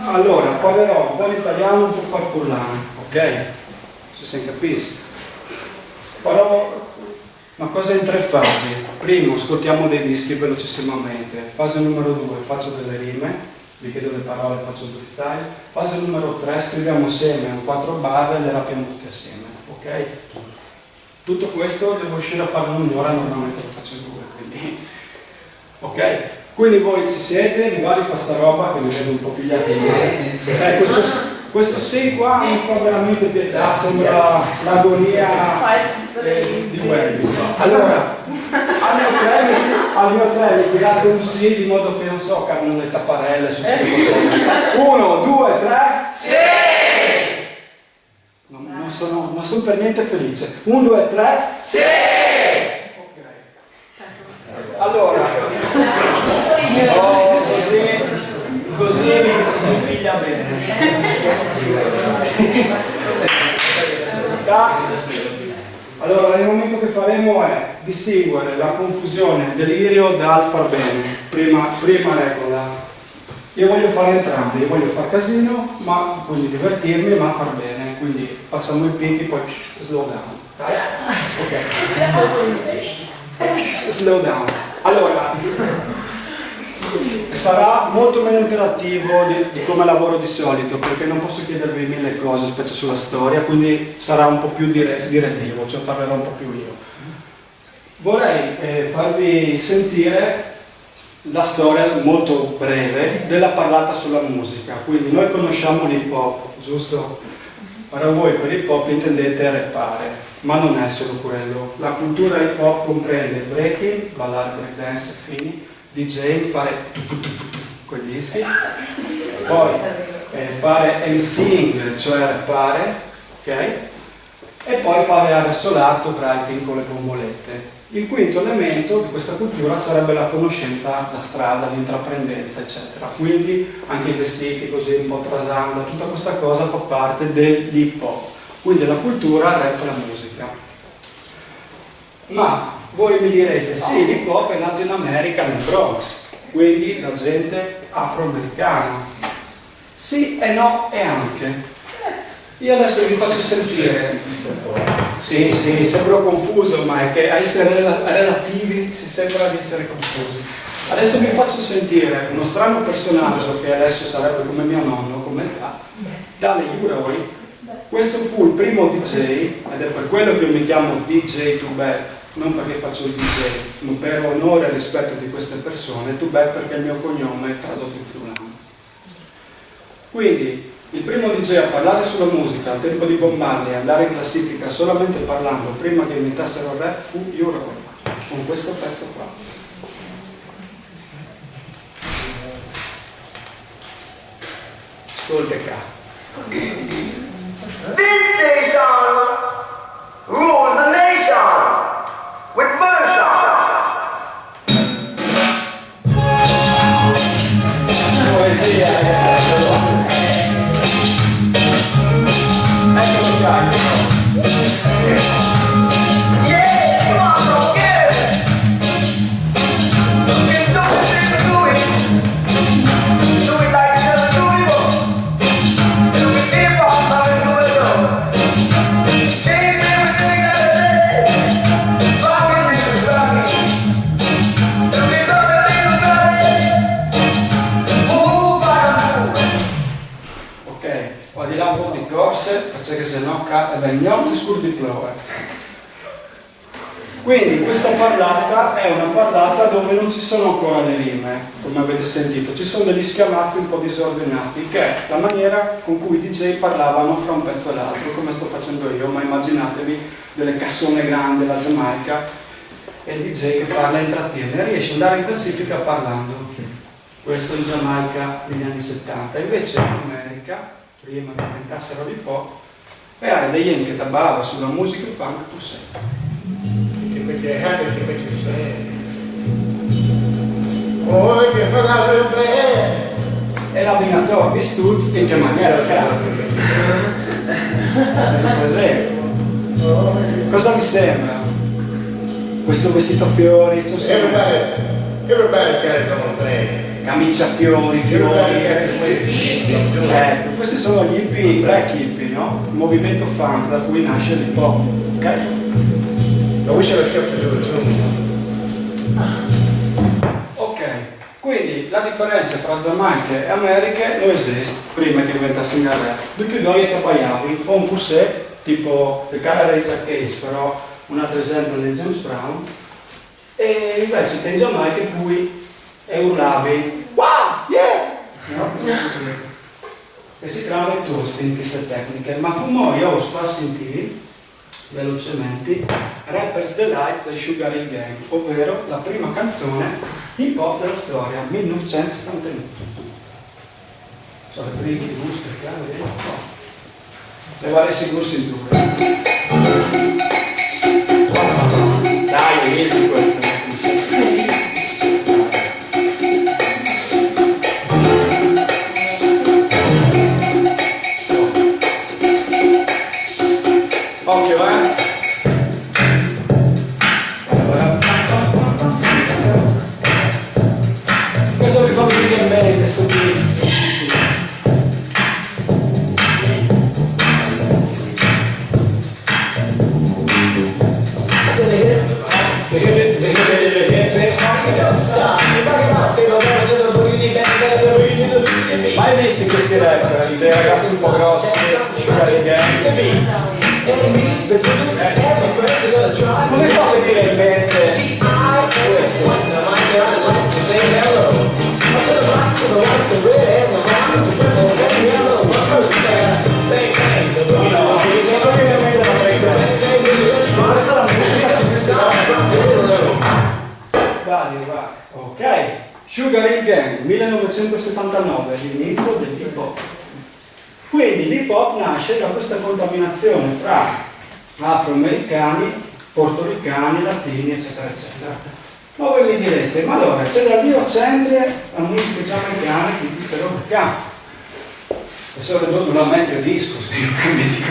Allora, parlerò un po' l'italiano, un po' farfullano, ok? Se si capisce. Farò una cosa in 3 fasi. Primo, ascoltiamo dei dischi velocissimamente. Fase numero 2, faccio delle rime, vi chiedo le parole, faccio un freestyle. Fase numero 3, scriviamo assieme un 4 barre e le rapiamo tutte assieme, ok? Tutto questo devo riuscire a farlo in un'ora, normalmente lo faccio in 2, quindi... Ok? Quindi voi ci siete, mi va di fare sta roba che mi vedo un po' pigliati in mano. Questo sì qua mi fa veramente pietà, sembra l'agonia di Welby. Allora, al mio 3 mi tirate un sì di modo che non so, cadono le tapparelle, succede qualcosa. 1, 2, 3, sì! Non sono per niente felice. 1, 2, 3, sì! Ok. Allora, così mi piglia bene. Allora, il momento che faremo è distinguere la confusione delirio dal far bene. Prima regola. Io voglio fare entrambi, io voglio far casino, ma quindi divertirmi, ma far bene. Quindi facciamo i picchi, poi slow down. Dai? Ok. Slow down. Allora, sarà molto meno interattivo di come lavoro di solito, perché non posso chiedervi 1000 cose, specie sulla storia, quindi sarà un po' più direttivo, cioè parlerò un po' più io. Vorrei farvi sentire la storia molto breve della parlata sulla musica. Quindi noi conosciamo l'hip hop, giusto? Ora voi per hip hop intendete rappare, ma non è solo quello. La cultura hip hop comprende breaking, ballare, breakdance, fini, DJ, fare con gli dischi, poi fare MCing, cioè rappare, ok? E poi fare arresolato, writing con le bombolette. Il quinto elemento di questa cultura sarebbe la conoscenza da strada, l'intraprendenza, eccetera. Quindi anche i vestiti così un po' trasanda, tutta questa cosa fa parte dell'hip hop. Quindi la cultura rap la musica. Ma voi mi direte, sì, l'hip hop è nato in America, nel Bronx, quindi da gente afroamericana. Sì e no e anche. Io adesso vi faccio sentire, sì, sembro confuso, ma è che a essere relativi si sembra di essere confusi. Adesso vi faccio sentire uno strano personaggio che adesso sarebbe come mio nonno, come età, tale Uroi. Questo fu il primo DJ, ed è per quello che io mi chiamo DJ Tubec, non perché faccio il DJ, ma per onore e rispetto di queste persone, Tubec perché il mio cognome è tradotto in friulano. Quindi, il primo DJ a parlare sulla musica al tempo di Bob Marley e andare in classifica solamente parlando prima che imitassero il rap fu Uroi, con questo pezzo qua. Ascolta. This station rules the nation with version. Poesia, eccolo qua. Yeah, come on, don't get it. You can do it. Do it like you never do it before. Do it hip hop, how you do it though. Change everything that it is. Rock it, rock it. Do it, rock it. Move, move. Ok, ho di là un po' di corse, perché se no veniamo discur di plove. Quindi questa parlata è una parlata dove non ci sono ancora le rime, come avete sentito, ci sono degli schiamazzi un po' disordinati, che è la maniera con cui i DJ parlavano fra un pezzo e l'altro, come sto facendo io, ma immaginatevi delle cassone grandi, la Giamaica, e il DJ che parla e intrattiene, riesce ad andare in classifica parlando. Questo in Giamaica negli anni 70, invece in America, prima che diventassero di pop, era degli enti che tabava sulla musica funk tu sei. It can make you happy, it can make you sad. Oh, it can hurt out real bad. E l'abbinatore vi stuzzi in che maniera per esempio. Cosa vi sembra? Questo vestito a fiori, Everybody's got his own thing. camicia a fiori, Everybody got his way. Ecco, questi sono gli hippie, black hippie, no? Il movimento funk da cui nasce l'hip hop, ok? I wish I was kept to do it too. Ok, quindi la differenza tra Giamaica e America non esiste prima che diventasse il rap. Perché noi trabalhavi o un poussé, tipo il cara Reza Case, però un altro esempio di James Brown, e invece in Giamaica poi urlavi, wow, yeah! No? E si creano i toast in queste tecniche, ma come io os fa sentire velocemente Rapper's Delight dei Sugar Hill Gang, ovvero la prima canzone hip hop della storia, 1979. Sono le prime che gusto, le varie sicursi in due. Dai, è easy questo. Occhio, Cosa mi fa venire in mente questo video? Mai visti questi rapper, dei ragazzi un po' grossi, Sugar Hill Gang? Come fa a venire in mente questo? Ok, Sugar Hill Gang, 1979, l'inizio dell'hip hop. Quindi l'hip hop nasce da questa contaminazione fra afroamericani, portoricani, latini, eccetera, eccetera. Ma voi mi direte, ma allora c'è da Dio sempre a musica giamaicana che dice però perché? E solo non la metto il disco, se io cambio di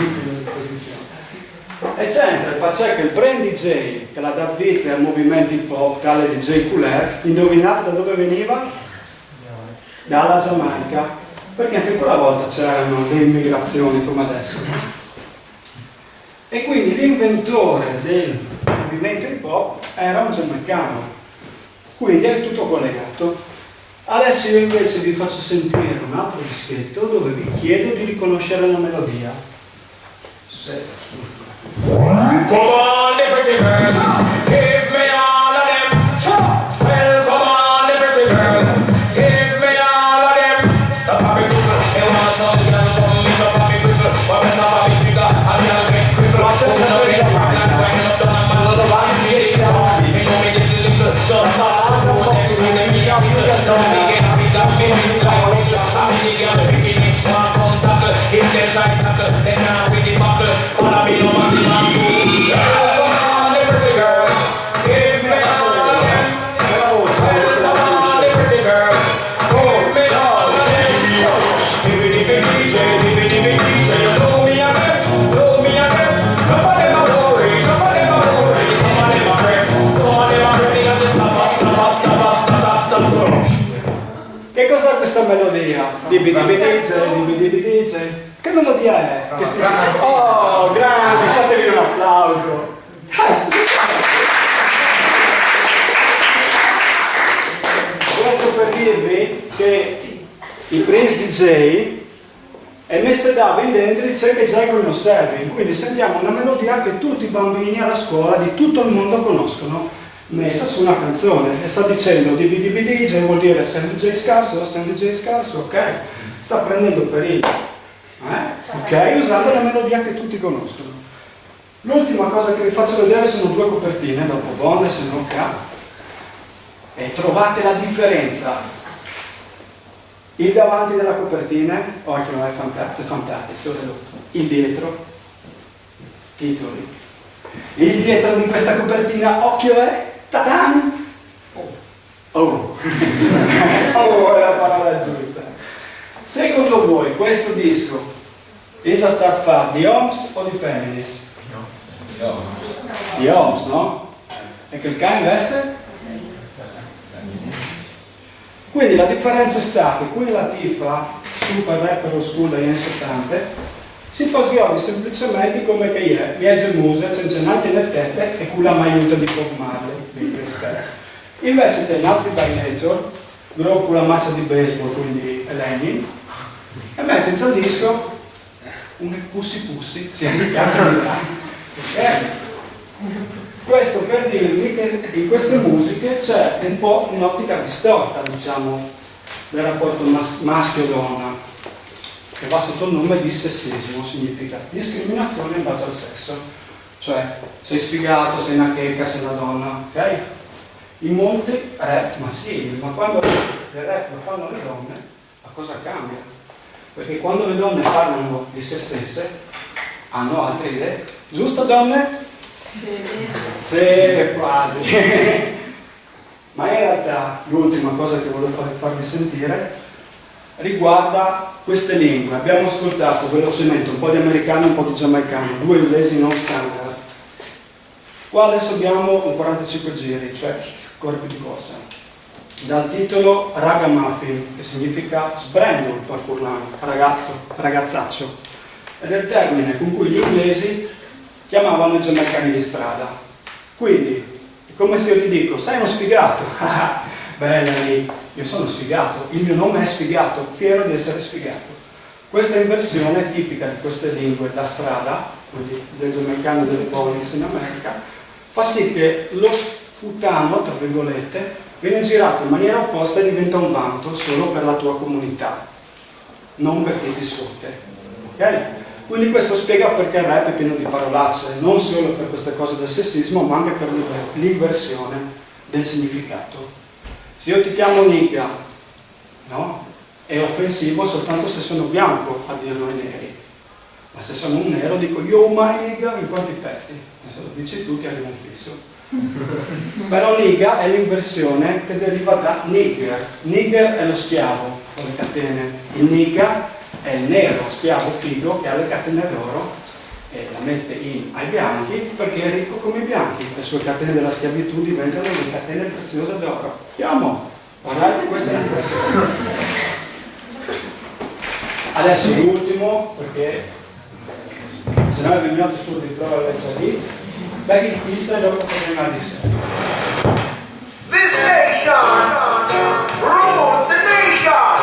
posizione. E c'entra il pazzesco, il brand DJ che l'ha dato vita al movimento hip hop, tale DJ Cooler, indovinate da dove veniva? Dalla Giamaica, perché anche quella volta c'erano le immigrazioni come adesso. E quindi l'inventore del movimento hip hop era un giamaicano, quindi è tutto collegato. Adesso io invece vi faccio sentire un altro dischetto dove vi chiedo di riconoscere la melodia. Come on, the pretty girl, give me all of them. Well, come on, the pretty girl, give me all of them. The papi whistle, they want some girl come me some papi whistle. What is a papi trigger? A girl get crippled. Open up the door, and wind up the man. The man is the party. They know me little, just start to put them in the meat. Don't be happy, don't be like single. I'm the girl, picking it, one come tackle. If they try tackle, then now with the buckle. Follow me, no massive man. Che cos'è questa melodia? Dibi DJ. Che melodia è? Che si... Oh, grandi, fatevi un applauso. Questo per dirvi che il Prince DJ è messo da dentro e dice che già conoscevi, quindi sentiamo una melodia che tutti i bambini alla scuola di tutto il mondo conoscono, messa su una canzone e sta dicendo DJ vuol dire sei un DJ scarso, ok? Sta prendendo per il ok, usando la melodia che tutti conoscono. L'ultima cosa che vi faccio vedere sono due copertine, dopo Vonda, se non e trovate la differenza. Il davanti della copertina, occhio, è fantastico, il dietro, titoli. Il dietro di questa copertina, occhio, è tadan! Oh, è la parola giusta. Secondo voi questo disco è stato fatto di Homs o di Feminis? No. Di Homs, no? E che il cane veste? Quindi la differenza è stata che qui la tifa super rapper old school dagli anni 70, si fa sghiordi semplicemente come che è, viaggia musa, c'è anche nel tette e quella mai aiuta di Bob Marley, di rispetto. Invece dei Naughty by Nature, gruppo la maccia di baseball, quindi Lenin, e mette in tal disco un pussi, si è indicato di là. Ok? Questo per dirvi che in queste musiche c'è un po' un'ottica distorta, diciamo, del rapporto maschio-donna, che va sotto il nome di sessismo, significa discriminazione in base al sesso. Cioè, sei sfigato, sei una checca, sei una donna, ok? In molti rap maschili, ma quando il rap lo fanno le donne, la cosa cambia. Perché quando le donne parlano di se stesse, hanno altre idee. Giusto, donne? Sì, quasi. Ma in realtà l'ultima cosa che volevo farvi sentire riguarda queste lingue. Abbiamo ascoltato velocemente un po' di americano e un po' di giamaicano, due inglesi non standard. Qua adesso abbiamo un 45 giri, cioè ancora più di corsa. Dal titolo Ragamuffin, che significa sbrendo per furlano, ragazzo, ragazzaccio, ed è il termine con cui gli inglesi chiamavano i giamaicani di strada. Quindi, è come se io ti dico, sei uno sfigato. Bella lì, io sono sfigato, il mio nome è sfigato, fiero di essere sfigato. Questa inversione è tipica di queste lingue da strada, quindi del giamaicano e delle polis in America, fa sì che lo sputano, tra virgolette, viene girato in maniera opposta e diventa un vanto solo per la tua comunità, non per chi ti sfotte. Ok? Quindi questo spiega perché il rap è pieno di parolacce, non solo per queste cose del sessismo, ma anche per l'inversione del significato. Se io ti chiamo nigga, no? È offensivo soltanto se sono bianco a dirlo ai neri. Ma se sono un nero dico yo my nigga in quanti pezzi? E se lo dici tu ti arriva un fisso. Però nigga è l'inversione che deriva da nigger. Nigger è lo schiavo con le catene. Il nigga è il nero, schiavo figo che ha le catene d'oro e la mette ai bianchi perché è ricco come i bianchi. Le sue catene della schiavitù diventano le catene preziose d'oro. Chiamo! Guardate, questa è la l'inversione. Adesso l'ultimo, perché se no è venuto su di prova la lì, Becky Quista e dopo facciamo di sé. This nation rules the nation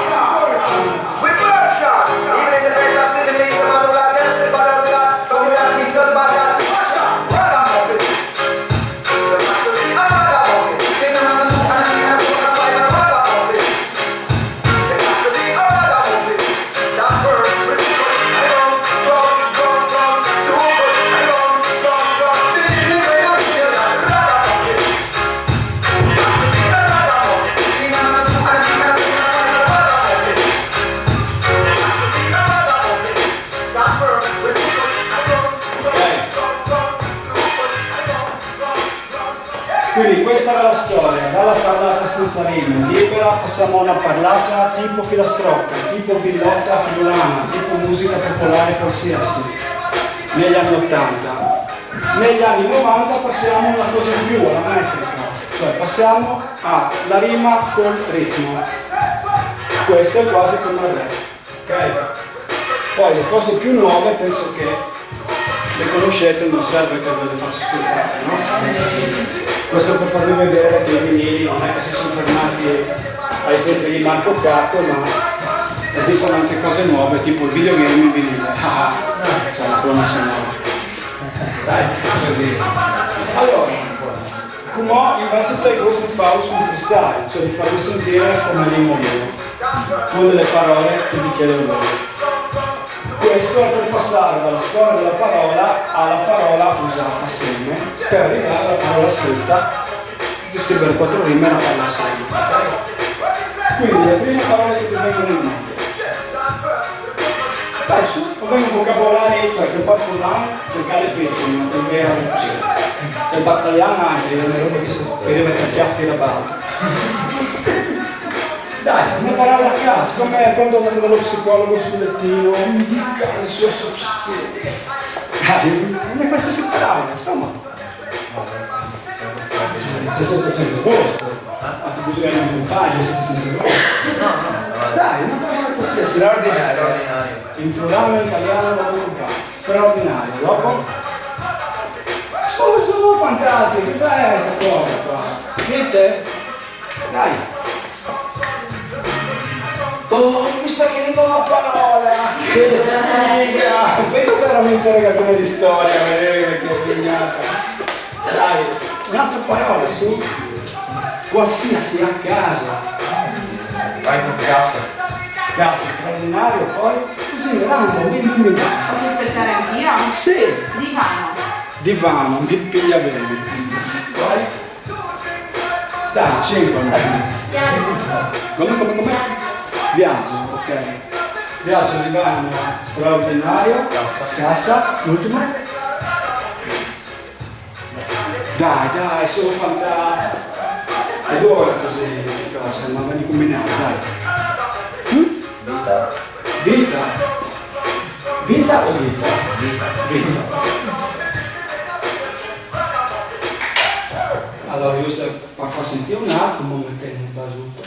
with virtue. Even in the face of civilization, I'm not just a part of that. From the peace of the bad, ragamuffin. The master of the ragamuffin. King of the moon and the king of the moon and the ragamuffin. The master of the ragamuffin. Stop her, repeat, I don't, run, do it, I don't, this is the way I feel like ragamuffin. Quindi questa era la storia, dalla parlata senza rime, libera passiamo a una parlata tipo filastrocca, tipo villotta friulana, tipo musica popolare qualsiasi, negli anni 80. Negli anni 90 passiamo a una cosa in più, alla metrica, cioè passiamo alla rima col ritmo. Questo è quasi come il rap, ok? Poi le cose più nuove penso che le conoscete, non serve che ve le faccia ascoltare, no? Questo per farvi vedere che i vinili non è che si sono fermati ai tempi di Marco Cacco, ma esistono anche cose nuove, tipo il videogame in vinile. Cioè la colonna sonora. Dai, allora, Kumò invece te gusto fa un freestyle, cioè di farvi sentire come rimo io, con delle parole che vi chiedo voi. Questo è per passare dalla storia della parola alla parola usata assieme per arrivare alla parola scritta, di scrivere 4 rime e la parola assieme. Quindi le prime parole che ti vengono in mente. Dai su, poi un vocabolario, cioè che poi fulano, che il cale picciolo, che il vero che il battagliano anche, le robe che deve mettere chiaffi da balto. Dai, una parola a caso, come quando andate dallo psicologo sul lettino, mi dica le sue associazioni. Dai, non è qualsiasi parola, insomma. C'è 700 posto, ma ti bisogna di un taglio, 700 posto. Dai, una parola così. Sì, Straordinario. in friulano, in italiano, straordinario. Dopo? Su, fantastico, cos'è questa cosa qua? Vedete? Dai. Oh, mi sta chiedendo una parola! Che sfiga! Questa sarà un'interrogazione di storia, vedete che pignata. Dai, un'altra parola, su. Qualsiasi a casa. Vai con cassa. Cassa straordinario, poi così, random, dimmi. Posso aspettare anch'io? Sì, Divano. divano, mi piglia bene. Poi? Dai, 5 Come? Viaggio, ok. Viaggio, divano, straordinario, cassa, l'ultimo? Dai, sono fantastico. Adoro così le cose, ma me li combinare, dai. Vita? Vita o vita? Vita. Allora io sto a far sentire un attimo mettendo un basuto.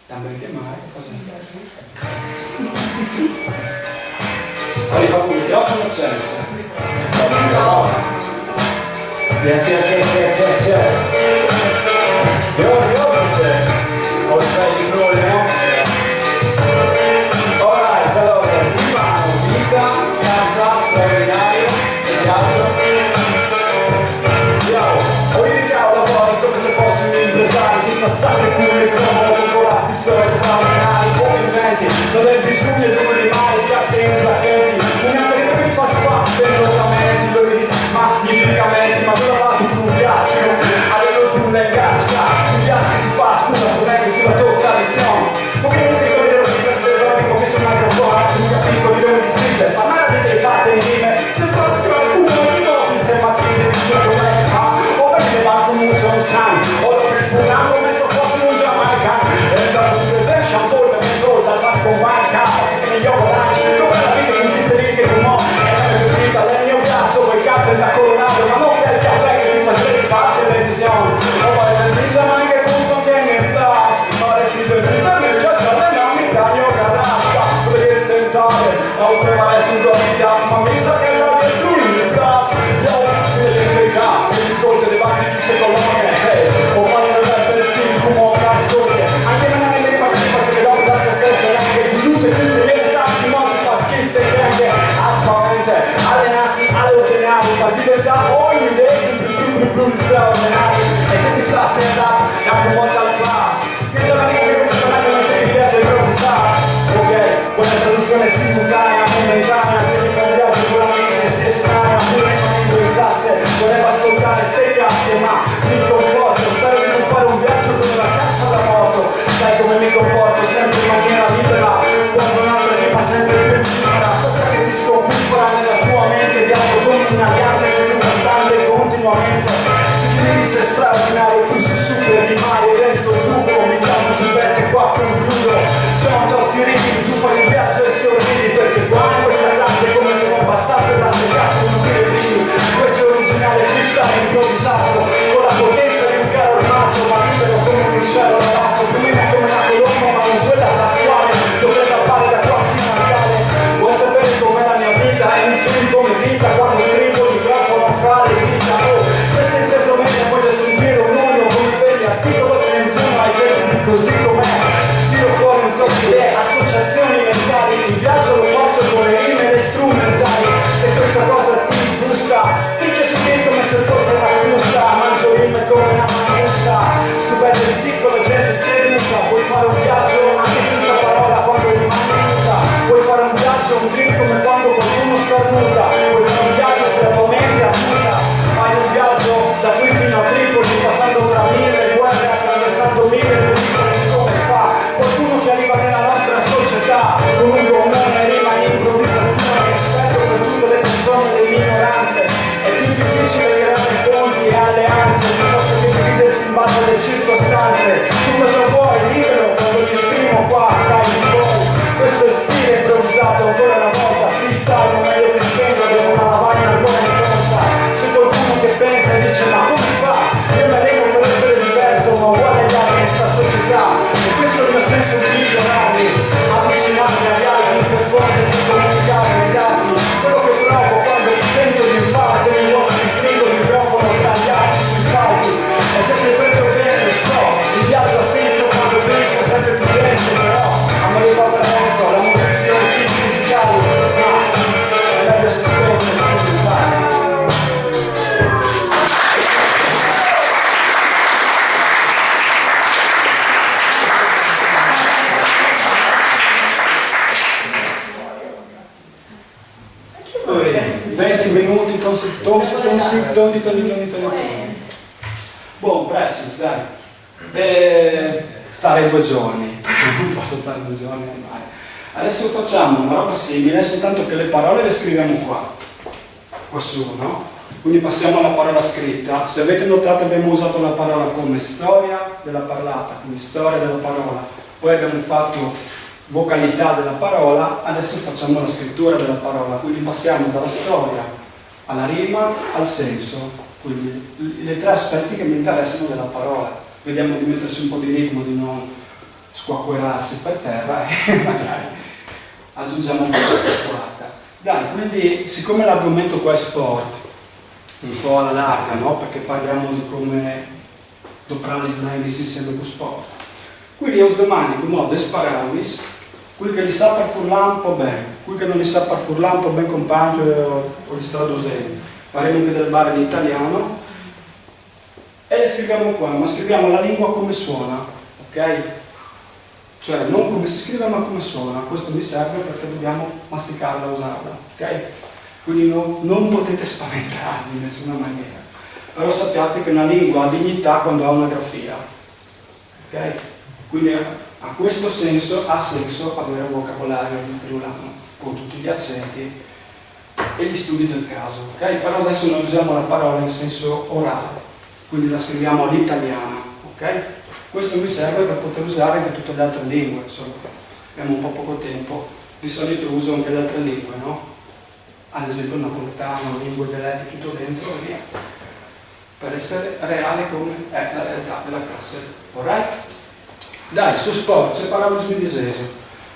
También che mai, fa sentire. Allora fa un microfono acceso. Yes. Yo, outside the door, no? Alright, allora, divano, vita, casa, straordinario, viaggio. Yo, ogni ricavo lavori come se fossi un impresario, ti sta sempre pubblico, concorrati, sono straordinari, movimenti, non è bisogno di un rimane, cattivi, placchetti, un'altra che mi fa spazio, velocemente, loro di magnificamente, ma non ho fatto più viaggio, avevo più le gaccia, un viaggio che si fa, scusa, non è che tu la tua tradizione, come non si vedono di questo come sono un microfono, un capisco di dove di scrivere, ma mai avete fatte in rime, se fossi qualcuno di noi sistematiche, di ciò che mai fa, o perché va come un sono strano, o lo che sfugano come se fossi un giamaicano, e da un presente, un po' da mezz'ora, da scombare, cazzo, che io toni. Buon, precis, dai. Stare 2 giorni, non posso stare 2 giorni al mare. Adesso facciamo una roba simile, soltanto che le parole le scriviamo qua su, no? Quindi passiamo alla parola scritta. Se avete notato abbiamo usato la parola come storia della parlata, quindi storia della parola. Poi abbiamo fatto vocalità della parola, adesso facciamo la scrittura della parola. Quindi passiamo dalla storia alla rima al senso. Quindi le 3 aspetti che mi interessano della parola. Vediamo di metterci un po' di ritmo, di non squacquerarsi per terra e magari aggiungiamo un po' di quarta. Dai, quindi siccome l'argomento qua è sport, un po' alla larga, no? Perché parliamo di come doprare snajdi insieme con sport. Quindi io domani come ho despararvis, quelli che li sa per furlan un po' bene, quelli che non li sa per furlan un po' ben compagno o li tradusenti. Faremo anche del bar in italiano e le scriviamo qua, ma scriviamo la lingua come suona, ok? Cioè non come si scrive ma come suona. Questo mi serve perché dobbiamo masticarla, usarla, ok? Quindi non potete spaventarvi in nessuna maniera, però sappiate che una lingua ha dignità quando ha una grafia, ok? Quindi ha questo senso, ha senso avere un vocabolario di friulano con tutti gli accenti e gli studi del caso, ok? Però adesso noi usiamo la parola in senso orale, quindi la scriviamo all'italiana, ok? Questo mi serve per poter usare anche tutte le altre lingue, insomma, abbiamo un po' poco tempo, di solito uso anche le altre lingue, no? Ad esempio il napoletano, lingue, dialetti, tutto dentro e via, per essere reale come è la realtà della classe. Alright? Dai, su sport, c'è parole svedesesi,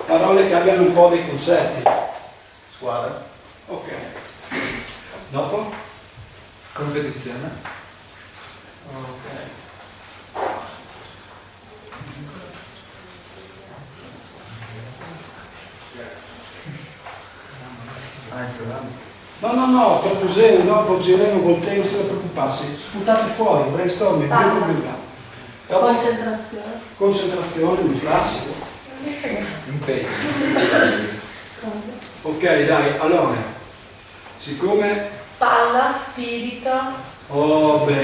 parole che abbiano un po' dei concetti. Squadra. Ok. Dopo? Competizione. Ok. No, tradusendo, dopo gireremo col tempo, non state a preoccuparsi, sputate fuori, brainstorming, non problema. Concentrazione, un classico. Impegno. Ok, dai, allora, siccome... Palla, spirito. Oh, beh,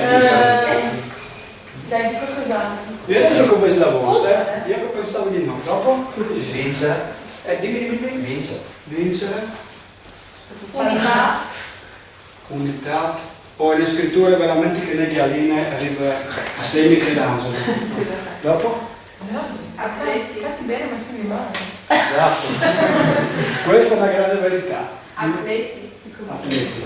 Dai, dico cos'altro. io adesso come la voce, io pensavo di no, dopo? Vincere. Dimmi. Vincere. Unità. Poi le scritture veramente che negli aline arriva a 6 Michelangelo. Dopo? Fatti bene, ma scrivi male. Esatto. Questa è una grande verità. Atleti. Atleti.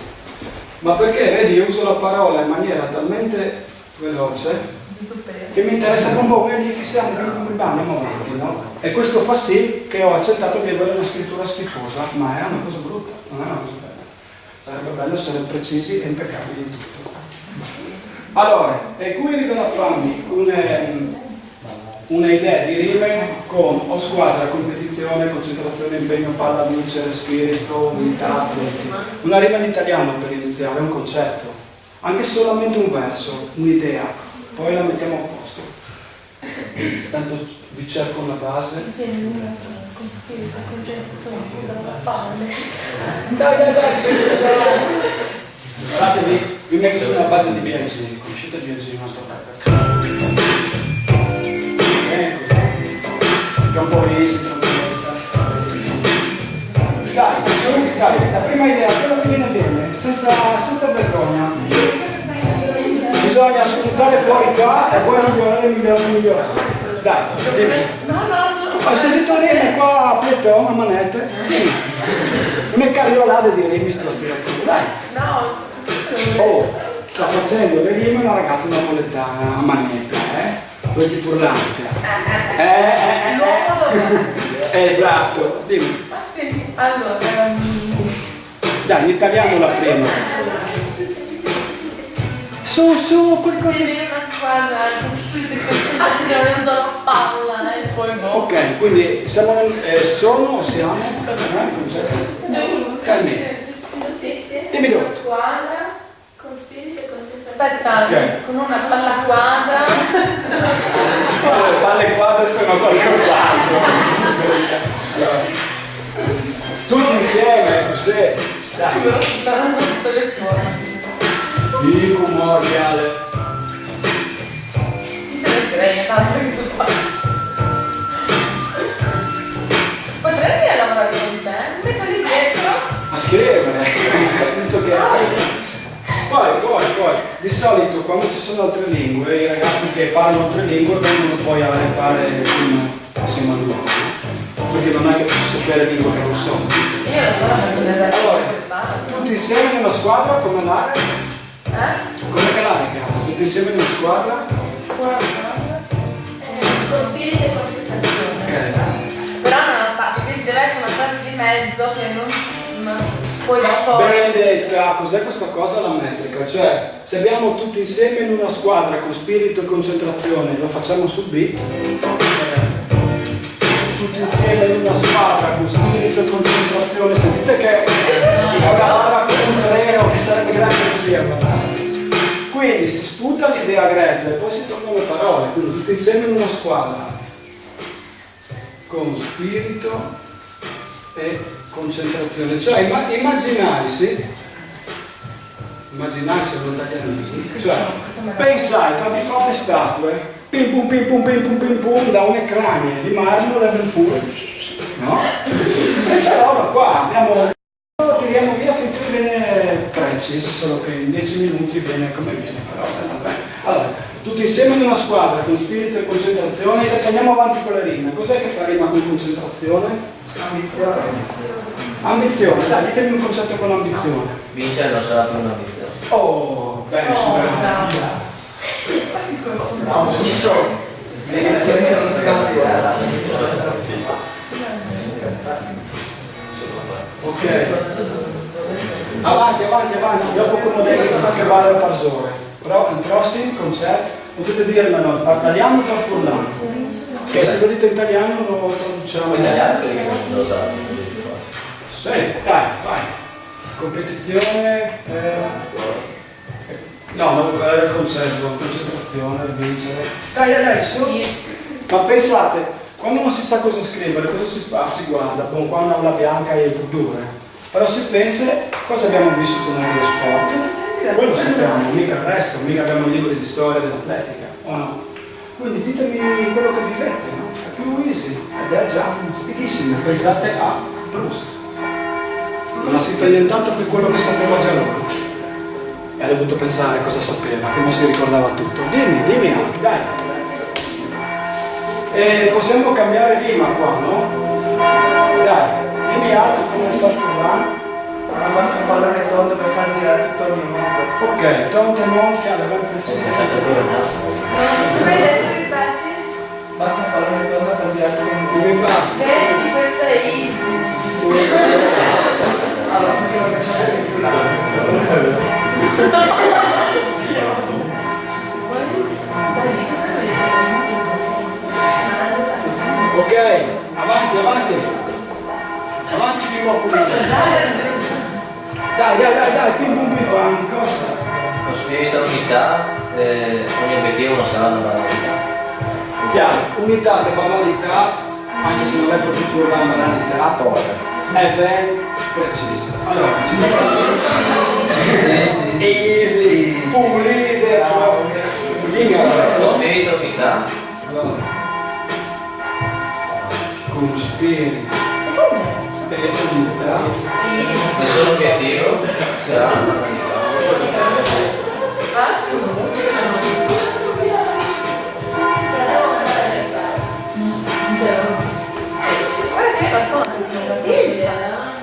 Ma perché, vedi, io uso la parola in maniera talmente veloce che mi interessa un po', quindi fissiamo, andiamo avanti, no? E questo fa sì che ho accettato di avere una scrittura schifosa, ma è una cosa brutta, non è una cosa bella. Sarebbe bello essere precisi e impeccabili in tutto. Allora, e qui arrivano a farmi un'idea di rime con o squadra, competizione, concentrazione, impegno, palla, vincere, spirito, unità, atleti. Una rima in italiano per iniziare, un concetto, anche solamente un verso, un'idea. Poi la mettiamo a posto. Tanto vi cerco una base. Dai, guardatevi, vi metto su una base di Biagini. Conoscete Biagini, un altro rapper? Che è un po' easy, tranquillità. Dai, la prima idea, quella che viene bene, senza vergogna. Bisogna spuntare fuori qua e poi migliorare. Dai, dimmi. No. Ho sentito rime qua a Pietro, a manette. Come carriolate di rime sto aspirazione. Dai. No. Oh, sta facendo le rime una ragazza napoletana a manetta, Quella di Furlanska. Esatto, dimmi. Sì, allora. Dai, in italiano la prima. Su, quel Devi una squadra con spirito di concentrazione, solo palla e poi boh. Ok, quindi siamo sono o siamo? Calmi. Dimmi dove. Squadra con spirito e concentrazione. Aspetta, Ok. con una palla quadra. Le palle quadre sono qualcos'altro. Allora, tutti insieme, così. Dai, Saranno tutte le scuole. dico Morgale. Chi se ne frega, tanto che tu fai. Potrei venire a lavorare con te? Mi metto lì dietro. A scrivere, visto che poi, di solito quando ci sono altre lingue, i ragazzi che parlano altre lingue vengono poi a repare insieme a loro, perché non è che posso sapere lingue che non sono. Io la sto facendo Allora, tutti insieme in una squadra come l'area? Come che l'area chiama? Tutti insieme in una squadra? Con spirito e concentrazione. Però non fa, quindi deve essere una frase di mezzo che non poi dopo. Benedetta, cos'è questa cosa la metrica? Cioè, se abbiamo tutti insieme in una squadra con spirito e concentrazione, lo facciamo sul beat? Tutti insieme in una squadra con spirito e concentrazione, sentite che è una parola con un treno che sarebbe grande così a parlare. Quindi si sputa l'idea grezza e poi si trovano le parole, quindi tutti insieme in una squadra con spirito e concentrazione, cioè immaginarsi l'italianismo, cioè pensai tra di fare statue, pim pum pim pum pim pum pim pum da un'ecrania di marmo level full, no? Stessa roba qua, andiamo, tiriamo via finché viene preciso, solo che in 10 minuti viene come viene, però vabbè. Allora, tutti insieme in una squadra con spirito e concentrazione e andiamo avanti con le rime. Cos'è che fa rima con concentrazione? Ambizione. Ambizione, dai, ditemi un concetto con ambizione. Vincere non sarà più un'ambizione. Oh, bene, No, chi sono? ok. Avanti, dopo comodetti che vale il parsore. Però il prossimo concetto potete dirmelo, parliamo per furlano. Che se lo dite in italiano lo traduciamo in Italiano quelli che non lo sanno. Sì, dai, vai. Competizione. No, non era il concetto, concentrazione, vincere. Dai, su. Ma pensate, quando non si sa cosa scrivere, cosa si fa? Si guarda, con qua un'aula bianca e il produrre. Però si pensa, cosa abbiamo vissuto noi dello sport? Quello sappiamo, mica il resto, mica abbiamo libri di storia dell'atletica, o no? Quindi ditemi quello che vivete, no? È più easy, ed è già fighissimo. Pensate a Proust. Non ha scritto nient'altro che quello che sapeva già lui. E ha dovuto pensare cosa sapeva, che non si ricordava tutto. Dimmi anche, dai. E possiamo cambiare rima qua, no? Dai, dimmi altro come ti fa furlano. Ma basta un pallone tondo per far girare tutto il mondo. Ok, tonto non che ha la ben precisa. Basta un pallone tondo per girare tutto il mondo. Mi basta. Vedi, questa è easy. Allora, perché non facciamo più furlano? Ok, avanti. Avanti di poco. Dai, pim pam, cosa? Con spirito e unità, ogni obiettivo non sarà una banalità. Chiaro, unità e banalità, anche se non è proprio furlano banalità, è ben precisa. Allora, easy, pulite, Con spirito e unità, con spirito e unità. nessun obiettivo sarà una banalità.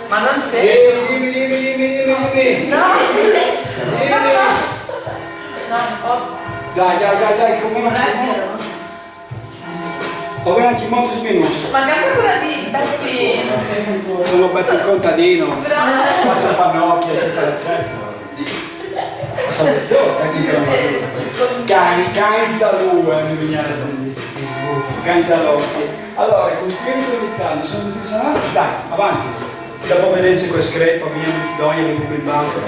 Ma non c'è. Dimmi. No, Dai, come non è non vero. ho anche molto sminuso. Ma cambia quella di Beppino. Sono Betto il contadino, Bravo. faccia pannocchie, eccetera. Ma sono questo tecnicamente. Cani da due, mi viene cani da loschi. Allora, con spirito militare, sono tutti sanati? Dai, avanti. Dopo venirci con screpa, vieni, doglia, mi in banco.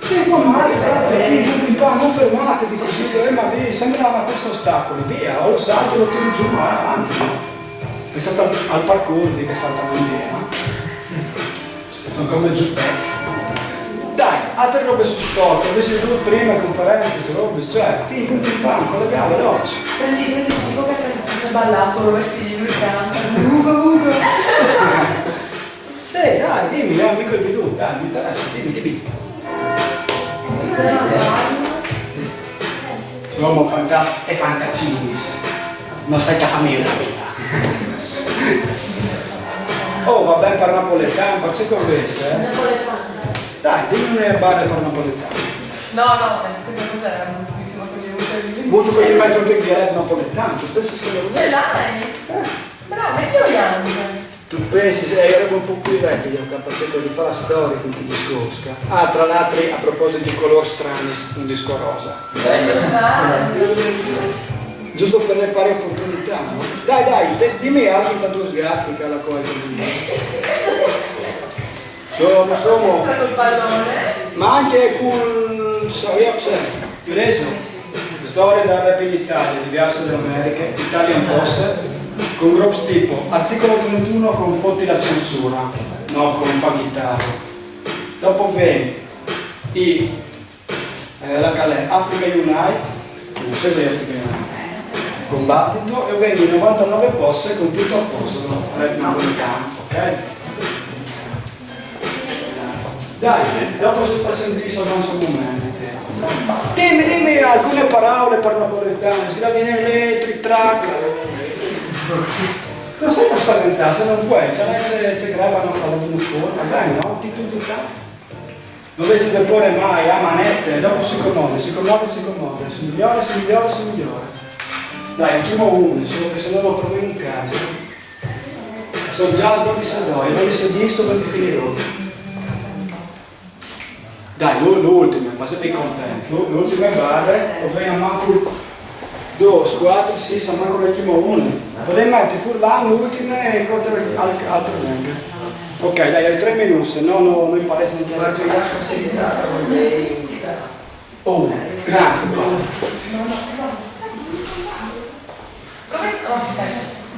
Sì, ma male, non fermatevi così, ma via, sembra una questa ostacoli, via, o lo salto, lo tiro giù, ma avanti. Pensate al parkour lì che saltano in via, no? sono come giubbezzi. Dai, altre robe su sport, invece tu prima conferenze, su robe, cioè, pim pam, con le gambe veloci. Prendi tipo che hai ballato, lo metti lui canta. Sì, dai, dimmi, è un amico di lui, dai, mi interessa, dimmi. Siamo fantastici e fantacinis. Non stai a famiglia la vita. Oh, vabbè, per napoletano, ma c'è corresse, eh? Napoletano. Dai, dimmi un erbare per napoletano. No, questa cosa era moltissima così. Molto che ti metto un dialetto napoletano, tu pensi che Ce l'hai? Bravo, mettilo anche. Tu pensi, ero un po' più vecchio, io capaceto di fare la storia con ti discosca. Ah, tra l'altro, a proposito di colori strani, un disco rosa. Giusto per le pari opportunità, no? Dai, dimmi anche la tua sgrafica, la cosa. Sono, Col pallone. ma anche con, preso, storia da rap in Italia, diverse dall'America, Italian Boss, con groups tipo articolo 31 con fotti la censura, no, con fa chitarra. Dopo viene la Calais, Africa Unite, non so se è Africa Unite, combattito, e viene 99 posse con tutto a posto, rap napoletano, ok? Dai, dopo si fa sentire solo un momento. Dimmi alcune parole per napoletano, si la viene elettric, track. Non stai a spaventare, se non vuoi, c'è gravano la uniforme, dai no? Di tutto qua. Non vedi che pure mai, a manette, dopo si comode, si migliora. Dai, primo uno, solo che se no lo provo in casa. Sono già al 12 a 10 per finire. Dai, l'ultima, fa sempre contento. L'ultima barra, ovvero manco 2, 4, 6, sono manco l'ultimo 1. Potrei mettere furlano l'ultima e incontrare altro link. Ok, dai, hai 3 minuti, se no non impari niente. Guarda, io lascio seguitare, non devi indicare. Oh, grazie.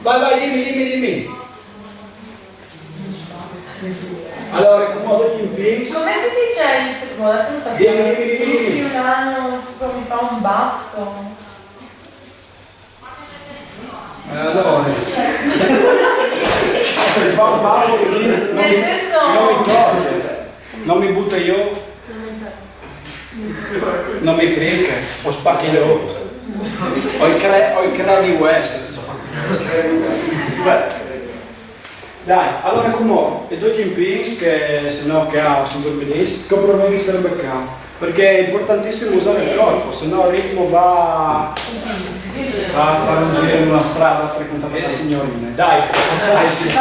Vai, dimmi. Allora, comodo gli impegni. Come si dice il adesso facciamo Dimmi. un anno, mi fa un batto. Allora, mi fa un baffo non mi toglie, non mi butta io, non mi clicca, o spacchi l'otto, ho il Crave West. Dai, allora come i due impegni che se no caos, non dormire, che probabilmente sarebbe caos, perché è importantissimo usare il corpo, se no il ritmo va a fare un giro in una strada frequentata da signorine. Dai, sì.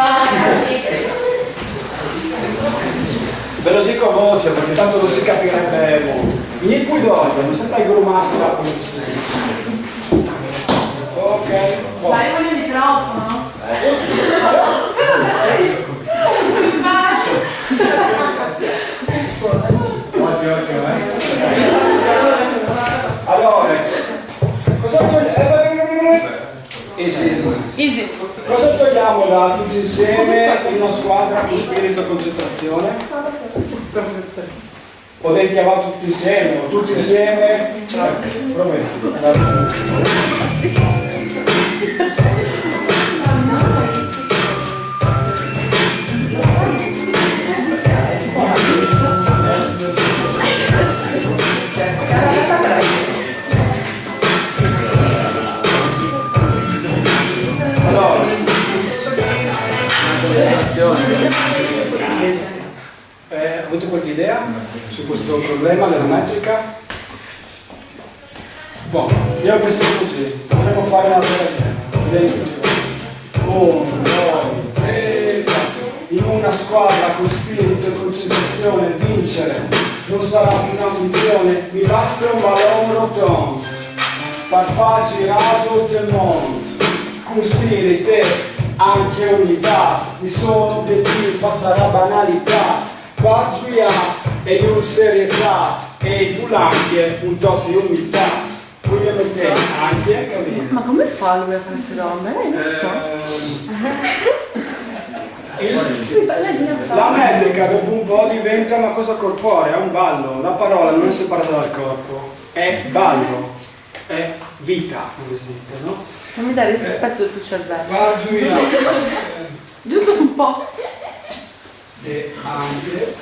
Ve lo dico a voce perché tanto non si capirebbe. Mi puoi dopo, non stai grumando la come ok. Dai con il microfono. Allora, cosa togliamo? Easy. Cosa togliamo da tutti insieme in una squadra con spirito e concentrazione? Potete chiamare tutti insieme o tutti insieme? Allora, avete qualche idea su questo problema della metrica? Boh, io ho pensato così, potremmo fare una idea. 1, 2, 3, 4. In una squadra con spirito e concentrazione vincere non sarà più un'ambizione, mi basta un ballone rotondo, per far girare tutto il mondo, con spirito e anche unità, mi sono obiettivi, sarà banalità, patriotà e un serietà, e il anche un top di umiltà. Ovviamente anche capire. Ma come fa lui a fare queste robe? Non so. La elettrica dopo un po' diventa una cosa corporea, è un ballo. La parola non è separata dal corpo, è ballo, è vita, come si dice, no? Non mi dare questo pezzo del tuo cervello. Va giù io. Giusto un po'. E anche.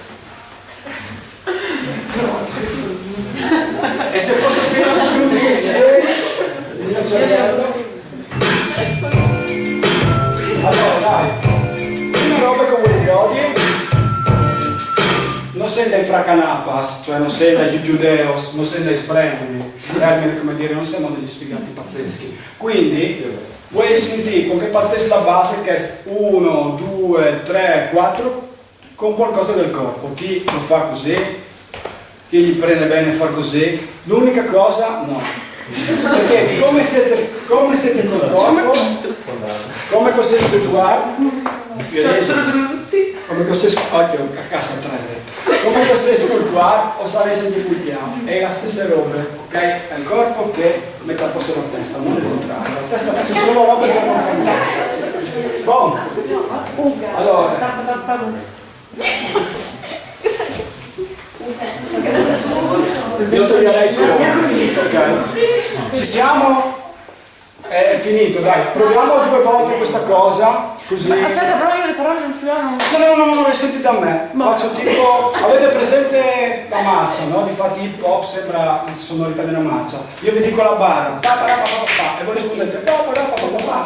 E se fosse più nutrizione, il mio cervello. Allora dai, prima roba che vuoi che odi, non sei dei fracanapas, cioè non sei degli giudeos, non sei dei spremoni, termine come dire, non siamo degli sfigati pazzeschi. Quindi vuoi sentire con che parte la base che è 1, 2, 3, 4 con qualcosa del corpo. Chi lo fa così, chi gli prende bene far così, l'unica cosa no. Perché come siete col corpo, come così spirituale, come così occhio a casa 3, come così spirituale o sarei sempre cultiamo, è la stessa roba, ok? È il corpo che mette a posto la testa, non il contrario. La testa è solo roba che non fa niente. Boom. Allora. Io toglierei ok? Ci siamo? È finito, dai, proviamo 2 volte questa cosa, così. Aspetta, però io le parole non suonano. No, le sentite da me. Faccio tipo. Avete presente la marcia, no? Difatti hip hop sembra la sonorità di una marcia. Io vi dico la barra, e voi rispondete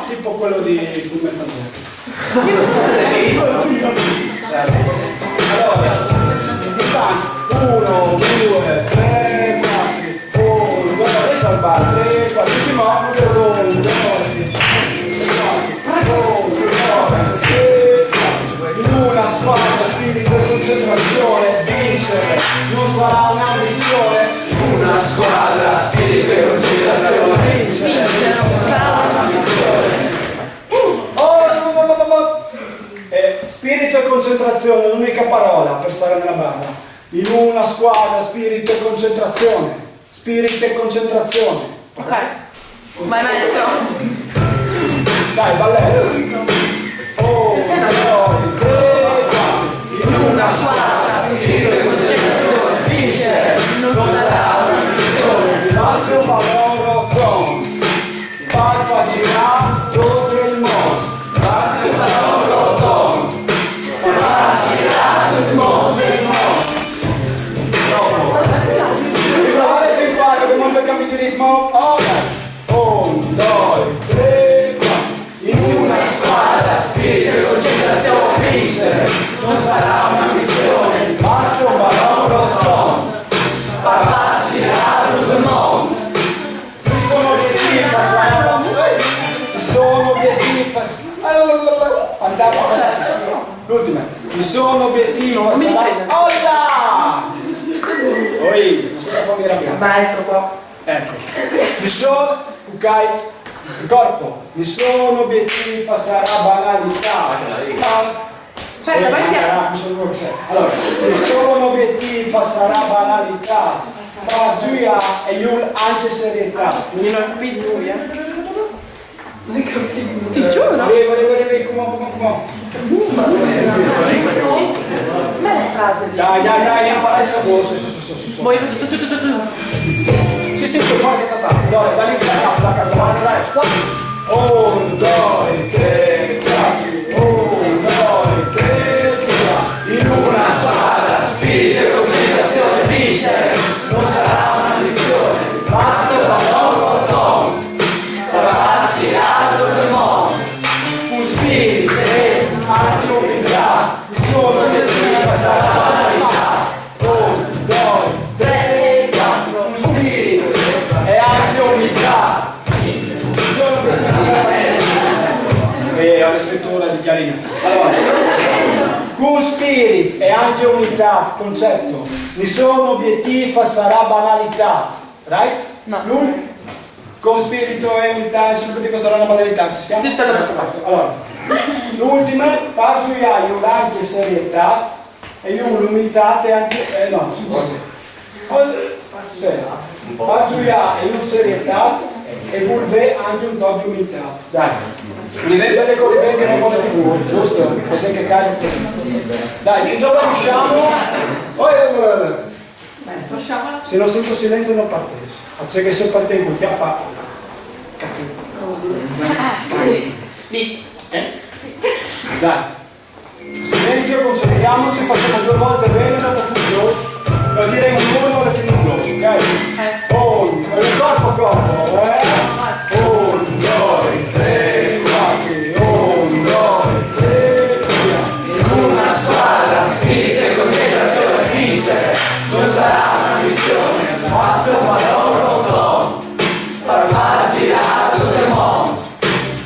tipo quello di Fullmetal Jacket. Allora. 1, 2, 3, 4, 1, 2, salvare, 3, 4, ultimo, 1, 2, 3, in una squadra, spirito e concentrazione, vincere, non sarà un'ambizione, una squadra, spirito e concentrazione, vincere, non sarà un'ambizione. Spirito e concentrazione è l'unica parola per stare nella barra. In una squadra, spirito e concentrazione. Spirito e concentrazione. Ok. Vai maestro. Dai, balletto. 1, 2, 3, 4. In una squadra, spirito e concentrazione. Vincere non sarà una missione. Il nostro valore con. Far girare tutto il mondo. Il nostro valore con. Far girare tutto il mondo. Cambio di ritmo, ok. 1, 2, 3, 4. In una squadra, spirito e concentrazione, vincere non sarà una missione, basta un valore tondo, far girare tutto il mondo. Ci sono obiettivi, fantastico. L'ultima, ci sono obiettivi, Oi, non so fammi arrabbiare. Maestro qua. Ecco, mi sono, Kukai, il corpo, mi sono obiettivi, sarà banalità. Aspetta, vai via. Allora, mi sono obiettivi, sarà banalità. Ma Giulia e Yul anche serietà. Non ho capito lui, Ti giuro? Come. Ma è la frase lì. Dai, impara essa bolsa. Vuoi tu. Sì, puoi fare tata. Allora, dai, la cartolana, dai. 1, 2, 3, 4. 1, 2, 3, 4. In una squadra, spirito e concentrazione, vincere non sarà una missione. Basta un lavoro tondo, farci tutto il mondo. Un spirito e anche un'unità. Mi sono obiettivi, sarà banalità. 1, 2, 3, 4. Un spirito e anche unità. E ho la scrittura di Chiarina. Allora, con spirit e anche unità, concetto. Mi sono obiettivi, sarà banalità. Right? No. Lui? Con spirito e unità, il suo obiettivo sarà una banalità. Ci siamo? Sì, perfetto. Allora, l'ultima, faccio io anche serietà e io l'umiltà e anche. No, su questo. Faccio io e io serietà e vulve anche un po' di umiltà. Dai. Mi vede con le che non vuole fuori, giusto? Così che cade. Dai, fin dove riusciamo? Se non sento silenzio non partisco. C'è che se parte in cucchia fa. Cazzo. Dai. Silenzio, concentriamoci, facciamo 2 volte bene, dopo tutto. Per dire un numero e fino in bloco, ok? Corpo a corpo, 1, 2, 3, 4. 1, 2, 3, via. In una squadra, spirito e concentrazione, vincere non sarà una missione, basta un valore autonome, far girare il mondo,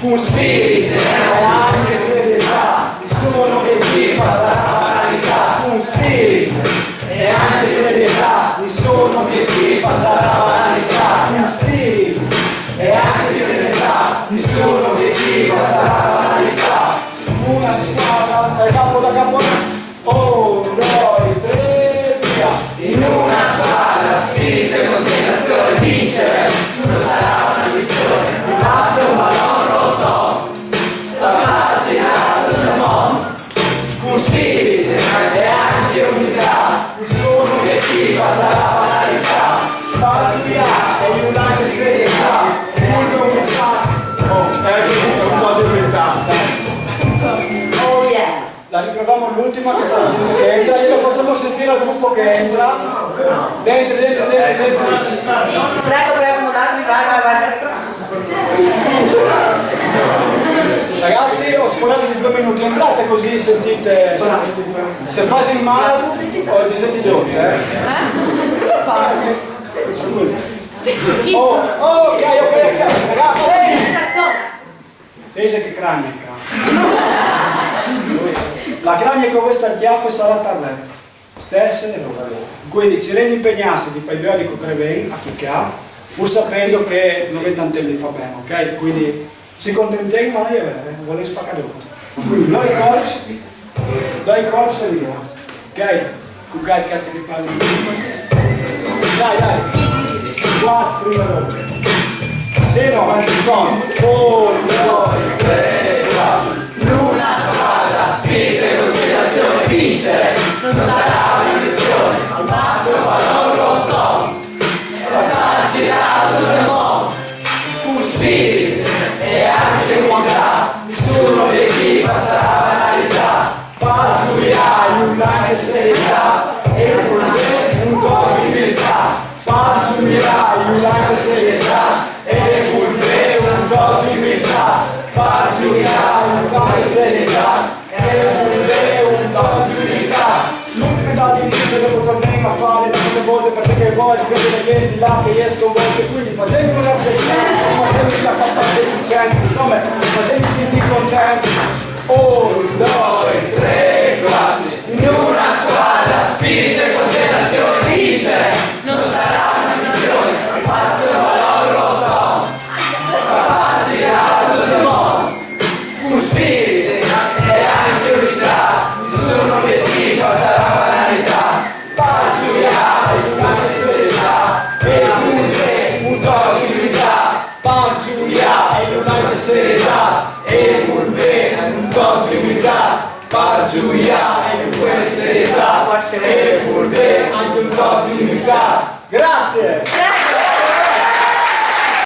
con spirito e anche serietà, nessun obiettivo sarà banalità, con spirito e anche serietà, nessun obiettivo sarà banalità, con spirito e anche serietà, nessun obiettivo sarà banalità. Una squadra, da capo, 1, 2, 3, via. In una squadra, spirito e concentrazione, vincere non sarà una missione, basta un pallone rotondo, la girare nel mondo, con spirito e anche unità, il suo obiettivo sarà banalità, pazzia e un'anche serietà, molto unità, un po' di unità. Oh yeah! La riproviamo l'ultima che c'è la gente che entra e lo facciamo sentire al gruppo che entra. Dentro. Prego, accomodarvi, vai. Ragazzi, ho sforato di 2 minuti, entrate così sentite. Se fai in male, o ti senti dopo, Cosa fai? ok, ragazzi. Zona. Sì, che cranio. La crania con questa chiaffa sarà per lei. Stesse e roba. Quindi ci rendi impegnati di fare il biodico creven a chi ha, pur sapendo che non è tantelli fa bene, ok? Quindi ci contentiamo ma non è vero, vuole spaccare tutto. Quindi dai corsi e via. Ok? Cucai il cazzo che fa. Dai. 4 prima dopo. Sì, no, con 1, 2, 3, 4. In una squadra, spirito e concentrazione, vincere non sarà una missione, basta un valore rotondo, far girare nel mondo, un spirito e anche unità, nessun obiettivo sarà banalità, pazzia in un'anche serietà e un po' di umiltà, pazzia in un'anche serietà e un po' di umiltà, pazzia in un'anche serietà e un po' di umiltà. L'ultima di inizio dopo torneremo a fare tante volte perché voi vedete di là che esco volte, quindi fatevi una riflessione, fatevi la campagna efficiente, insomma, fatevi sentire contenti. 1, 2, 3, 4. In una squadra, spirito e concentrazione, vincere non sarà una missione, basta un valore rotondo, far girare nel mondo, un spirito e anche unità, nessun obiettivo sarà banalità, pazzia e un'anche serietà e un po' di unità, pazzia e un'anche serietà e un po' di unità, pazzia e un po' di serietà e anche un po' di